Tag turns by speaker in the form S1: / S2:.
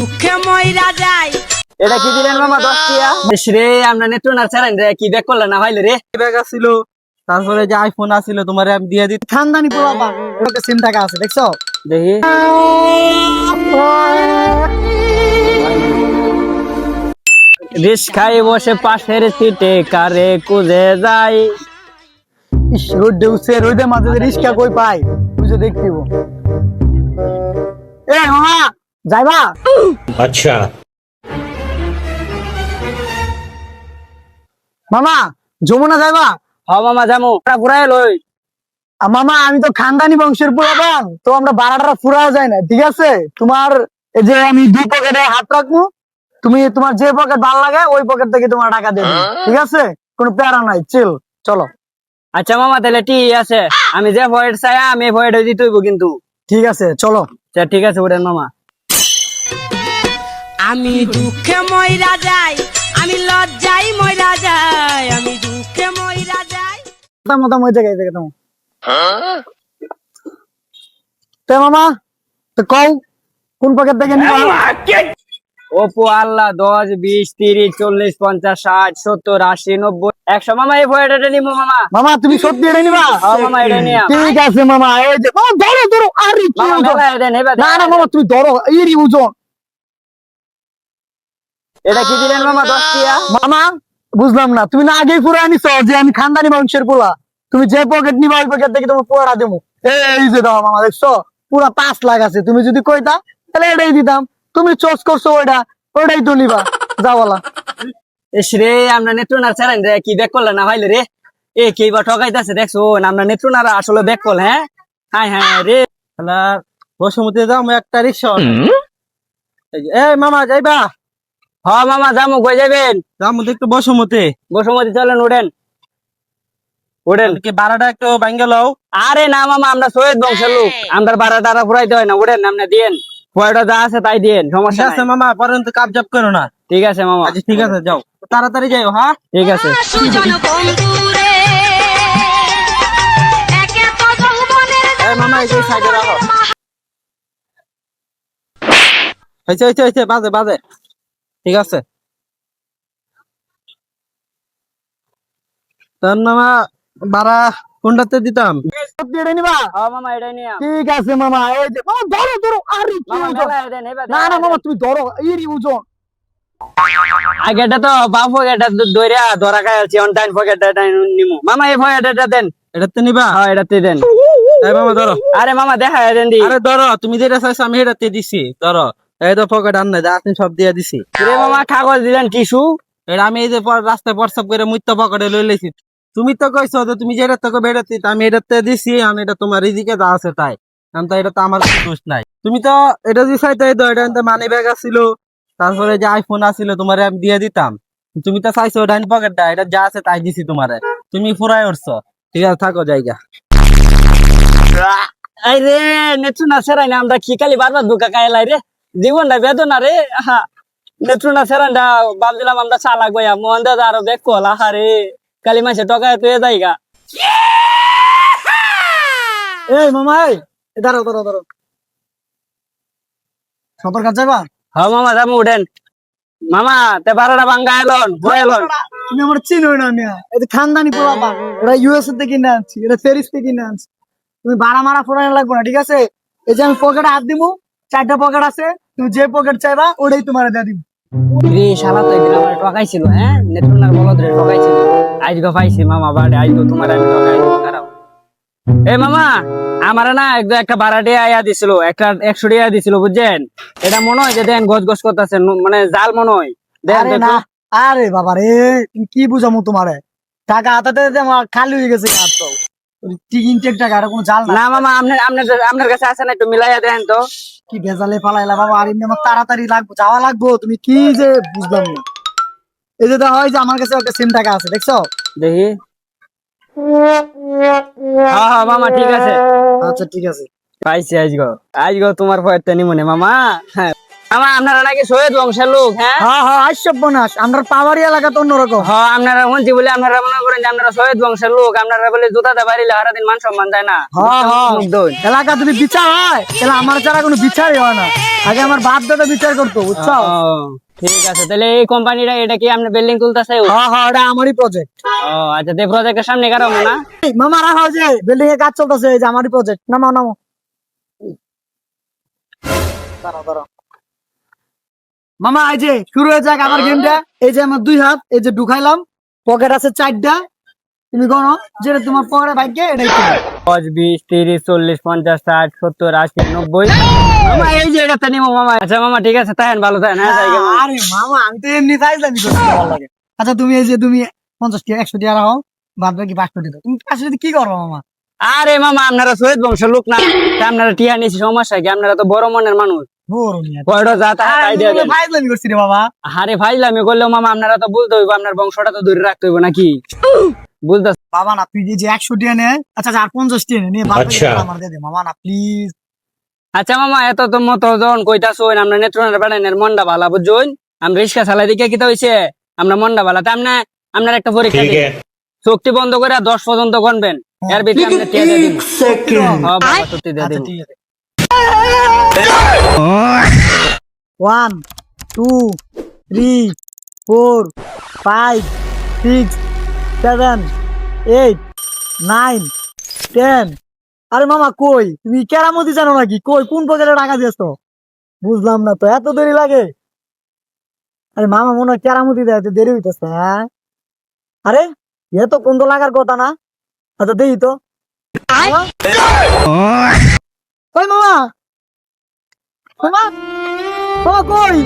S1: দুঃখে মইরা যায়।
S2: এটা কি দিলেন মামা 10 টিয়া? বেশ রে, আমরা নেত্রনার চালান রে, কি ব্যাক করলেন না ভাইলে রে।
S3: ব্যাগ আছিল, তারপরে যে আইফোন আছিল তোমার আমি দিয়ে দিই।
S4: খানদানি পোলা ওটা সিম টাকা আছে দেখছো?
S2: দেখি রিস্কায় বসে পাশের সিটে কারে কুজে যায়।
S4: ইস, রোদে উঠছে, রোদের মাঝে রিস্কা কই পাই বুঝে দেখতিব। এ মামা যাইবা?
S5: अच्छा
S4: মামা যমুনা যাইবা?
S2: হ মামা যামু, ঘুরাই লই।
S4: মামা আমি তো খানদানি বংশের পোলাপান, তো আমরা বারাটা ফুরা যায় না, ঠিক আছে? তোমার এই যে আমি 2 পকেটে হাত রাখবো, তুমি তোমার যে পকেট ভালো লাগে ওই পকেট থেকে তোমার টাকা দিয়ে দিবো, ঠিক আছে? কোনো প্যারা নাই, চিল, চলো।
S2: আচ্ছা মামা তাহলে ঠিক আছে, আমি যে ভয়েড চাই আমি ভয়েড দিতে হইব কিন্তু।
S4: ঠিক আছে চলো।
S2: আচ্ছা ঠিক আছে ওঠেন মামা।
S1: আমি দুঃখে মইরা যাই, আমি লজ্জায় মইরা যাই, আমি দুঃখে মইরা যাই।
S4: মোটামুটি ওই জায়গায় থেকে তোমার তে মামা, তো কও কোন পকেট থেকে নিবা?
S2: ওপো আল্লাহ 10 20 30 40 50 60 70 80 90 100 মামা এই ভয়েডটা নিমু মামা।
S4: মামা তুমি সত্যি এটা নিবা?
S2: হ্যাঁ মামা এটা নিয়া।
S4: ঠিক আছে মামা, এই যে মামা ধরো ধরো, আরে কি
S2: মামা
S4: ওজন?
S2: মেলা দেন এবার।
S4: না না মামা তুমি ধরো, এই ওজন।
S2: এটা কি দিলেন মামা 10 টিয়া?
S4: মামা বুঝলাম না, তুমি না আগেই পুরো আনিছো যে আমি খানদানি বংশের পোলা, তুমি যে পকেট নিবা ওই পকেট থেকে তোমার পুরোটা দেবো। এই যে দাও মামা, দেখছো পুরা 5 লাখ আছে, তুমি যদি কইতা তাহলে এটাই দিতাম, তুমি চয়েস করছো ওইটাই তো নিবা, যাও বলা।
S2: এস রে, আমরা নেত্রনার চালান রে, কি ব্যাক করলেন না ভাইলে রে। এ কি বা ঠকাইতাছে দেখছো, আমরা নেত্রনারা আসলে ব্যাক কল। হ্যাঁ হাই হ্যাঁ রে।
S3: বসমতি যাও, আমি একটা রিক্সা। এই মামা যাইবা?
S2: হ মামা যামু, কই যাবেন?
S3: যাও মধ্যে একটু বসমতি।
S2: বসুমতি চলেন, উঠেন উঠেন।
S3: কি ভাড়াটা একটু ভাঙ্গে লও।
S2: আরে না মামা, আমরা সৈয়দ বংশের লোক, আমরা ভাড়া টাড়া ফুরাইতে হয় না, উঠেন আপনি দিয়েন, পয়টা যা আছে তাই দিয়েন,
S3: ঠিক
S2: সমস্যা
S3: আছে
S2: নাই।
S3: মামা, পরন্ত কাবজাব করো না।
S2: ঠিক আছে মামা।
S3: আচ্ছা ঠিক আছে, যাও তাড়াতাড়ি যাও। হ্যাঁ
S2: ঠিক আছে।
S1: সুজন বন্ধুরে একে তো যৌবনের
S3: এই মামা এই যে সাইডে রাখো। হয়েছে বাজে বাজে, ঠিক আছে। তার মামা ভাড়া কোনটাতে দিতাম?
S4: সত্যি এটা নিবা?
S2: হ মামা এটাই নিয়া।
S4: ঠিক আছে মামা, এই যে মামা ধরো ধরো, আরে কি
S2: মামা
S4: ওজন?
S2: মেলা দেন এবার।
S4: না না মামা তুমি ধরো, এই ওজন।
S2: আগেটা তো বাপ পকেটটা দইরা ধরা খাই আছি, অন টাইম পকেটটা নিমু মামা, এই পকেটটা দেন।
S3: এটাতে নিবা?
S2: হ্যাঁ এটাতে দেন।
S3: এই মামা ধরো।
S2: আরে মামা দেখা দেন দি।
S3: আরে ধরো, তুমি যেটা চাইছো আমি এটাতে দিছি, ধরো। এই তো পকেট আন নাই, আপনি সব দিয়ে দিছি।
S2: রে মামা কাগজ দিলেন, টিস্যু?
S3: এটা আমি এই যে রাস্তায় প্রস্তাব করে মুত্ত পকেটে লই লেছি। তুমি তো কইছো যে তুমি যেটা থেকে বেরোতে, আমি এটাতে দিছি, আমি এটা তোমার রিজিকে যা আছে তাই। আমি তো এটা তো আমার কোনো দোষ নাই। তুমি তো এটা যে চাইতে, এটা মানি ব্যাগ আছিল, তারপরে যে আইফোন আছিল তোমারে আমি দিয়ে দিতাম। তুমি তো চাইছো ডাইন পকেটটা, এটা যা আছে তাই দিছি তোমারে, তুমি ফুরাই উঠছো। ঠিক আছে থাকো জায়গা।
S2: এই রে নেত্রুনা সেরাই না, আমরা কি খালি বারবার ধোকা খাইলাই রে, জীবনটা বেদনা রে। আহা নেত্রুনা সেরানটা ভাবছিলাম আমরা চালাক ভাইয়া, মোহন দাদা আরো বেক কল। আহা রে কালি মাসে টকায় পেয়ে যাইগা।
S4: এই মামা, এই দাঁড়াও দাঁড়াও দাঁড়াও, সবার কাছে যাবা?
S2: হ মামা যাবো, উঠেন মামা। তে বারোটা ভাঙ্গা এলন এলন।
S4: তুমি আমার চিনোই না মিয়া, এটা খানদানি পোলাপান, এটা ইউএসএ থেকে কিনে আনছি, এটা প্যারিস থেকে কিনে আনছি। তুমি ভাড়া মারা ফোরানো লাগবে না, ঠিক আছে? এই যে আমি পকেটে হাত দিব, 4টা পকেট আছে, তুমি যে পকেট চাইবা ওটাই তোমার দিয়ে দিব।
S2: রে শালা তো এদিন আমার ঠকাইছিল। হ্যাঁ নেত্রুনার বলদ রে ঠকাইছিল। আজকে পাইছি মামা বাড়ি, আজকে তোমার আমি ঠকাই খারাপ। এ মামা আমার না একদম একটা ভাড়াটে আয়া দিছিল, একটা 100 টাকা দিছিল বুঝছেন। এটা মনে হয় যে দেন গজ গজ করতেছেন, মানে জাল মনে হয়। দেন
S4: আরে না, আরে বাবা রে, তুমি কি বুঝামু তোমারে? টাকা হাতাতে আমার খালি হয়ে গেছে হাত তো, ঠিক ইনটেক টাকা, আর কোনো জাল না।
S2: না মামা আপনার কাছে আছে না, একটু মিলাইয়া দেন তো।
S4: কি ভেজালে পালাইলা বাবা, আর এমনি আমার তাড়াতাড়ি লাগবো, যাওয়া লাগবো, তুমি কি যে বুঝলাম না। এই যে দেখা হয় যে আমার কাছে একটা সিম টাকা আছে, দেখছো?
S2: দেখি। হ্যাঁ হ্যাঁ মামা ঠিক আছে,
S4: আচ্ছা ঠিক আছে।
S2: পাইছি আজগো তোমার পয়েরটা নিমনে মামা। হ্যাঁ মামা আপনারা নাকি সৈয়দ বংশের লোক, হ্যাঁ?
S4: হ্যাঁ হ্যাঁ আইসব বোনাস আমরা পাওয়ারি এলাকা তো অন্যরকম।
S2: হ, আপনারা শুনছি বলে আপনারা মনে করেন যে আপনারা সৈয়দ বংশের লোক, আপনারা বলে জুতাতে পারিলে সারাদিন মান সম্মান দেয় না।
S4: হ্যাঁ হ্যাঁ
S2: মুগ্ধ হই।
S4: এলাকা যদি বিচার হয় তাহলে আমার ছাড়া কোনো বিচারই হয় না, আগে আমার বাপ দাদা বিচার করতো বুঝছো।
S2: ও, ঠিক আছে, তাহলে এই কোম্পানিটা এটা কি আপনি বিল্ডিং তুলতেছে?
S4: হ্যাঁ হ্যাঁ এটা আমারই প্রজেক্ট।
S2: ও আচ্ছা, তো প্রজেক্টের সামনে কারাবো না?
S4: মামা রাখা যে বিল্ডিং এর কাজ চলতেছে, এই যে আমারই প্রজেক্ট, নামাও নামাও। দাঁড়াও দাঁড়াও মামা, এই যে শুরু হয়ে যাক আমার গেমটা। এই যে আমার 2 হাত, এই যে ঢুকাইলাম, পকেট আছে 4টা, তুমি গণো যেটা তোমার পকেটে ভাগ্যে এটাই তোমার।
S2: 10, 20, 30, 40, 50, 60, 70, 80, 90। মামা এই যে এটা নিবো মামা। আচ্ছা মামা ঠিক আছে, তাহেন ভালো থাকেন, হ্যাঁ যাই গে মামা।
S4: আরে মামা আমি তো এমনি চাইলাম ভালো লাগে। আচ্ছা তুমি এই যে তুমি 50 টাকা 100 টাকা রাখো, বাদ বাকি 500 টাকা তুমি 500 টাকা কি করবো মামা?
S2: আরে মামা আপনারা সৈয়দ বংশের লোক না, তা আপনারা টিয়া নিয়েছি, সমস্যা কি? আপনারা তো বড় মনের মানুষ,
S4: বড় মিয়া
S2: কয়টা যা তা তাই দিয়ে দেন।
S4: ফাইজলামি করছি রে বাবা।
S2: আরে ফাইজলামি করলেও মামা আপনারা তো বুঝতে হইব, আপনার বংশটা তো ধরে রাখতে হইব নাকি? বুঝতে
S4: বাবা না তুই যে 100 টাকা নে, আচ্ছা আর 50 টাকা নিয়ে বাদ বাকি টাকা আমার দিয়ে দে মামা না প্লিজ।
S2: আচ্ছা মামা, এত তো মতো যখন কইতাছুন আমরা নেত্রনের বেড়াইনের মনটা ভালা বুঝুন, আমরা রিক্সা চালাই দিকে কিতা হইছে আমরা মনটা ভালা, তা আপনার একটা পরীক্ষা দিই, চোখটি বন্ধ করে 10 পর্যন্ত গণবেন, এর ভিতরে আপনি টিয়া দিয়ে দিন। হ্যাঁ বাবা, সত্যি দিয়ে
S4: আচ্ছা
S2: দিন।
S4: ঠিক আছে 1 2 3 4 5 6 7 8 9 10। আরে মামা কই তুমি কেরামতি জানো নাকি? কই কোন পকেটে টাকা দিয়েছো? বুঝলাম না তো, এত দেরি লাগে? আরে মামা মনে হয় কেরামতি দেয়, এত দেরি হইতেছে। হ্যাঁ আরে এ তো কোন তো লাগার কথা না। আচ্ছা দেখি তো। মামা? ওই মামা, মামা মামা কই?